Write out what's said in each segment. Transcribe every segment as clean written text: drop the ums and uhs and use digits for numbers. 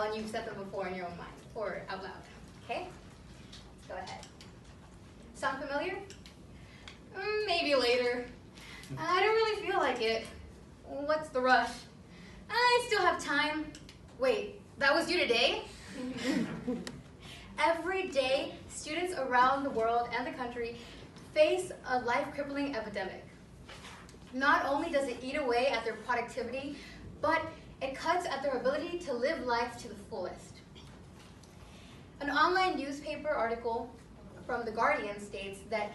and you've said them before in your own mind or out loud. Okay? Let's go ahead. Sound familiar? Maybe later. I don't really feel like it. What's the rush? I still have time. Wait, that was you today? Every day, students around the world and the country face a life-crippling epidemic. Not only does it eat away at their productivity, but it cuts at their ability to live life to the fullest. An online newspaper article from The Guardian states that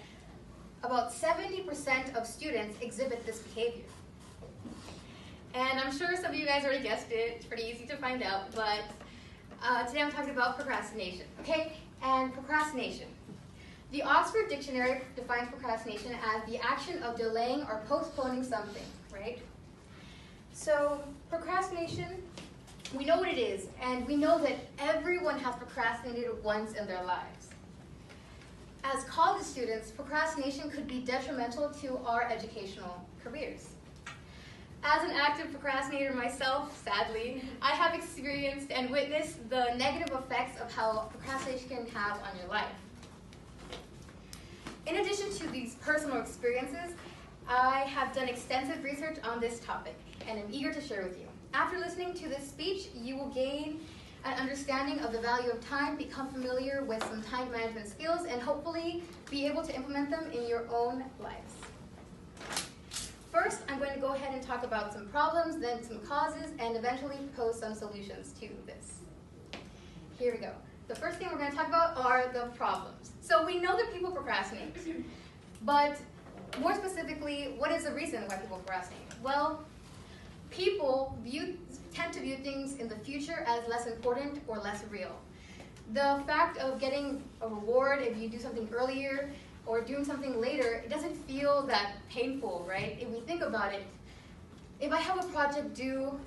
about 70% of students exhibit this behavior. And I'm sure some of you guys already guessed it. It's pretty easy to find out, but today I'm talking about procrastination, okay? And procrastination. The Oxford Dictionary defines procrastination as the action of delaying or postponing something, right? So procrastination, we know what it is, and we know that everyone has procrastinated once in their lives. As college students, procrastination could be detrimental to our educational careers. As an active procrastinator myself, sadly, I have experienced and witnessed the negative effects of how procrastination can have on your life. In addition to these personal experiences, I have done extensive research on this topic, and I'm eager to share with you. After listening to this speech, you will gain an understanding of the value of time, become familiar with some time management skills, and hopefully be able to implement them in your own lives. First, I'm going to go ahead and talk about some problems, then some causes, and eventually propose some solutions to this. Here we go. The first thing we're going to talk about are the problems. So we know that people procrastinate, but more specifically, what is the reason why people procrastinate? Well, people tend to view things in the future as less important or less real. The fact of getting a reward if you do something earlier or doing something later, it doesn't feel that painful, right? If we think about it, if I have a project due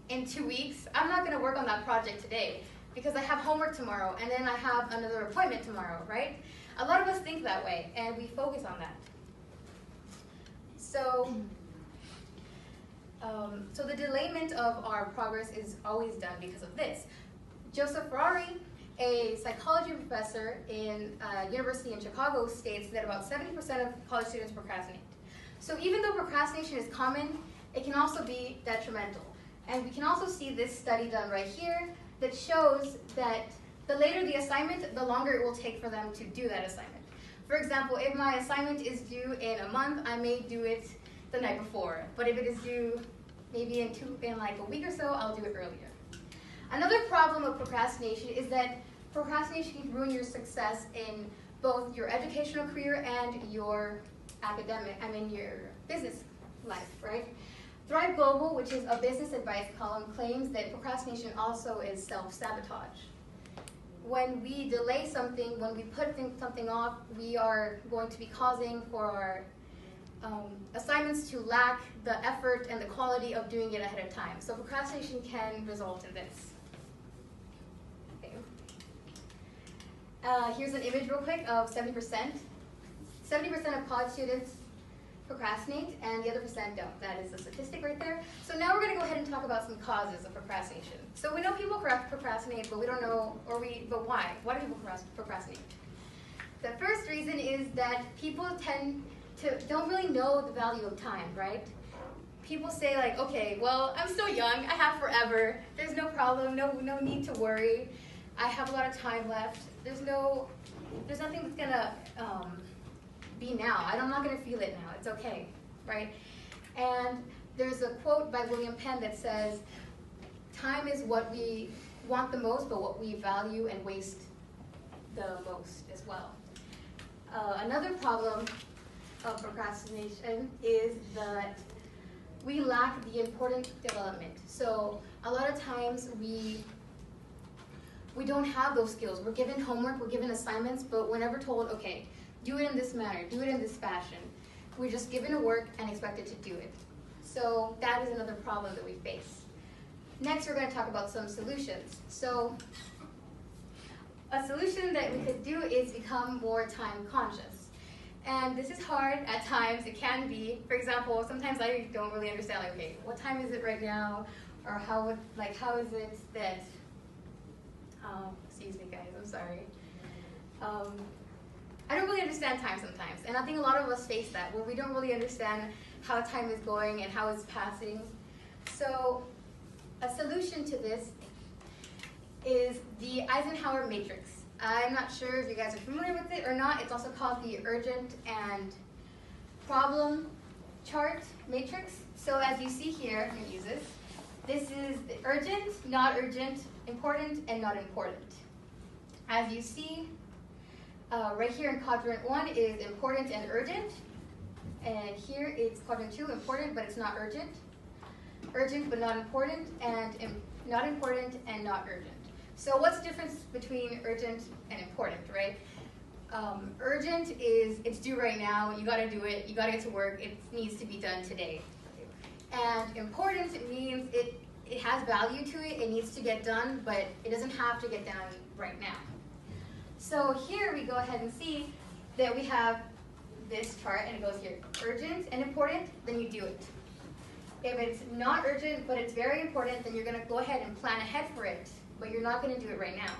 in 2 weeks, I'm not going to work on that project today because I have homework tomorrow and then I have another appointment tomorrow, right? A lot of us think that way and we focus on that. So the delayment of our progress is always done because of this. Joseph Ferrari, a psychology professor in university in Chicago, states that about 70% of college students procrastinate. So even though procrastination is common, it can also be detrimental. And we can also see this study done right here that shows that the later the assignment, the longer it will take for them to do that assignment. For example, if my assignment is due in a month, I may do it the night before. But if it is due maybe in like a week or so, I'll do it earlier. Another problem of procrastination is that procrastination can ruin your success in both your educational career and your your business life, right? Thrive Global, which is a business advice column, claims that procrastination also is self-sabotage. When we delay something, when we put something off, we are going to be causing for our assignments to lack the effort and the quality of doing it ahead of time. So procrastination can result in this. Okay. Here's an image real quick of 70%. 70% of college students procrastinate and the other percent don't. That is the statistic right there. So now we're going to go ahead and talk about some causes of procrastination. So we know people procrastinate, but we don't know, but why? Why do people procrastinate? The first reason is that people don't really know the value of time, right? People say like, okay, well, I'm still young, I have forever, there's no problem, no need to worry, I have a lot of time left, there's nothing that's gonna be now, I'm not gonna feel it now, it's okay, right? And there's a quote by William Penn that says, time is what we want the most, but what we value and waste the most as well. Another problem of procrastination is that we lack the important development. So a lot of times we don't have those skills. We're given homework, we're given assignments, but we're never told, okay, do it in this manner, do it in this fashion. We're just given a work and expected to do it. So that is another problem that we face. Next, we're going to talk about some solutions. So a solution that we could do is become more time conscious. And this is hard at times, it can be. For example, sometimes I don't really understand, like, okay, what time is it right now? Or how is it that sorry. I don't really understand time sometimes, and I think a lot of us face that, where we don't really understand how time is going and how it's passing. So a solution to this is the Eisenhower matrix. I'm not sure if you guys are familiar with it or not. It's also called the urgent and problem chart matrix. So as you see here, I'm going to use this. This is urgent, not urgent, important, and not important. As you see, right here in quadrant 1 is important and urgent. And here it's quadrant 2, important, but it's not urgent. Urgent, but not important, and not important and not urgent. So what's the difference between urgent and important, right? Urgent is, it's due right now, you gotta do it, you gotta get to work, it needs to be done today. And important means it has value to it, it needs to get done, but it doesn't have to get done right now. So here we go ahead and see that we have this chart, and it goes here, urgent and important, then you do it. If it's not urgent, but it's very important, then you're gonna go ahead and plan ahead for it, but you're not gonna do it right now.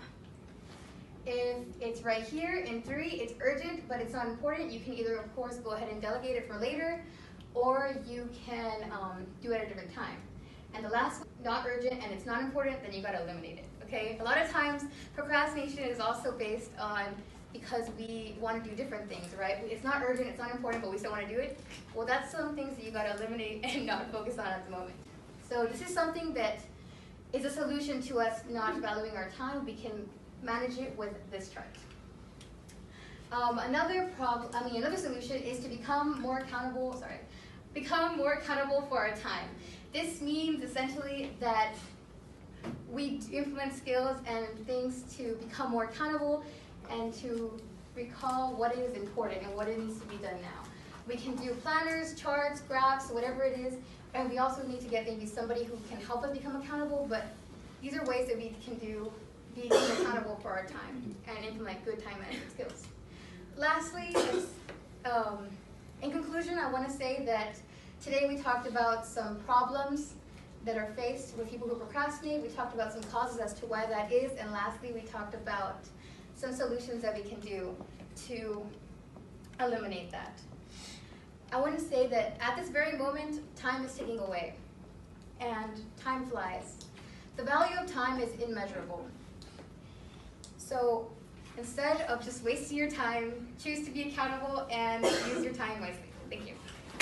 If it's right here in 3, it's urgent, but it's not important, you can either, of course, go ahead and delegate it for later, or you can do it at a different time. And the last one, not urgent and it's not important, then you gotta eliminate it, okay? A lot of times, procrastination is also based on because we want to do different things, right? It's not urgent, it's not important, but we still want to do it. Well, that's some things that you got to eliminate and not focus on at the moment. So this is something that is a solution to us not valuing our time. We can manage it with this chart. Another solution is to become more accountable. Become more accountable for our time. This means essentially that we implement skills and things to become more accountable and to recall what is important and what it needs to be done now. We can do planners, charts, graphs, whatever it is, and we also need to get maybe somebody who can help us become accountable, but these are ways that we can be accountable for our time and implement good time management skills. Lastly, in conclusion, I want to say that today we talked about some problems that are faced with people who procrastinate. We talked about some causes as to why that is, and lastly, we talked about some solutions that we can do to eliminate that. I want to say that at this very moment, time is ticking away, and time flies. The value of time is immeasurable. So instead of just wasting your time, choose to be accountable and use your time wisely. Thank you.